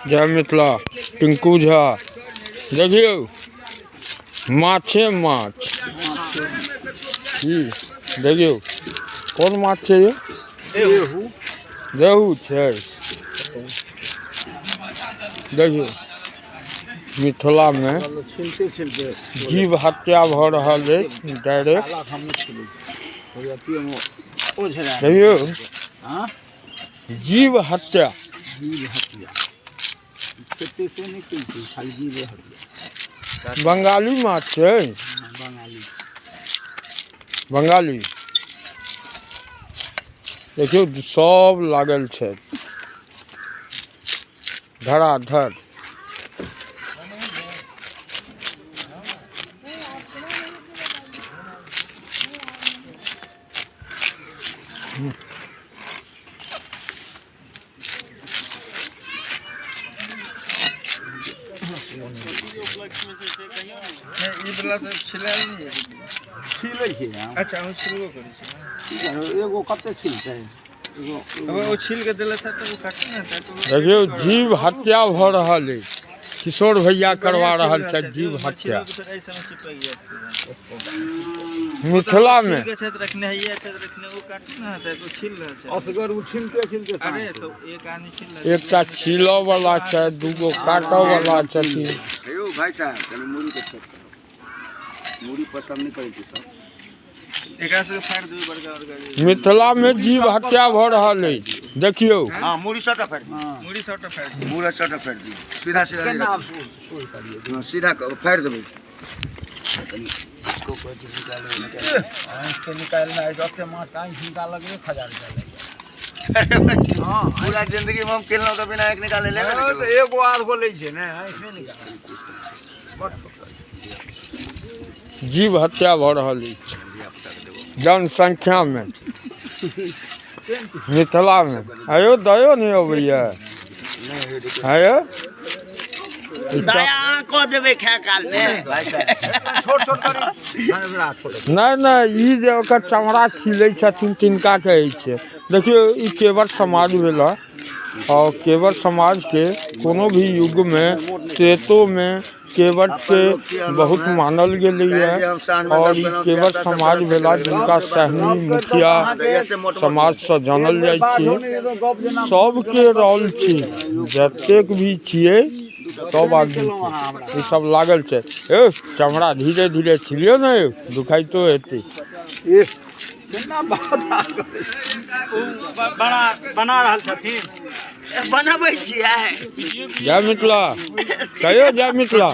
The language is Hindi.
जय मिथिला। टिंकू झा देखियो माछे माछ देखियो कौन माछ है ये? रेहू है। देखियो मिथिला में जीव हत्या भ रहा है डायरेक्ट। देखियो जीव हत्या बंगाली माछ है। बंगाली देखियो सब लागल है धड़ाधड़। अच्छा हम छिलबो करै छी एगो कते छिलतै एगो ओ छिल के देले था तो वो काटना था तो देखियो जीव हत्या भ रहा है। किशोर भैया करवा रहा है जीव हत्या मिथिला में। रखने है ये रखने वो काटना है तो छिल रहा है असगर वो छिलते अरे तो एक आदमी छिल एकटा छिलो वाला है दूगो काटो वाला छथिन। हेयो भाई साहब कनी मुड़ी के चेक करो मुड़ी पसंद नहीं करै छी सब एकरा से फाड़ देबै बड़का बड़का। मिथिला में जीव हत्या भ रहा है। देखियो हां मुड़ी सटा फाड़ मुड़ी सटा फाड़ मुड़ा सटा फाड़ दी सीधा सीधा हां सीधा फाड़ देबै इसको कोई निकालना है डॉक्टर मां काई निकाल लगे 1000 रुपया हां पूरा जिंदगी में हम केलनो के बिना एक निकाले लेबे तो एगो आर गो लै छै ने ऐसे निकाल जीव हत्या भ रहा है जनसंख्या में मिथिला में। आयो दयो नहीं अबैया आयो दया को देवे खा काल में छोट छोट करी नहीं ई जे ओकर चमड़ा छिलै छथिन तिनका कहै छै। देखियो ई केवट समाज भेला और केवट समाज के कोनो भी युग में त्रेतो में केवट के बहुत मानल गेलै है। और ई केवट समाज भेला जिनका सहनी मुखिया समाज से जानल जाइ छै। सबके रोल छै जतेक भी छियै सब आदमी ई सब लागल छै। ए चमड़ा धीरे धीरे छिलियो ने दुखाइतो हेतै। बना रहल छथिन बनाबै छियै। जय मिथिला कहियो जय मिथिला।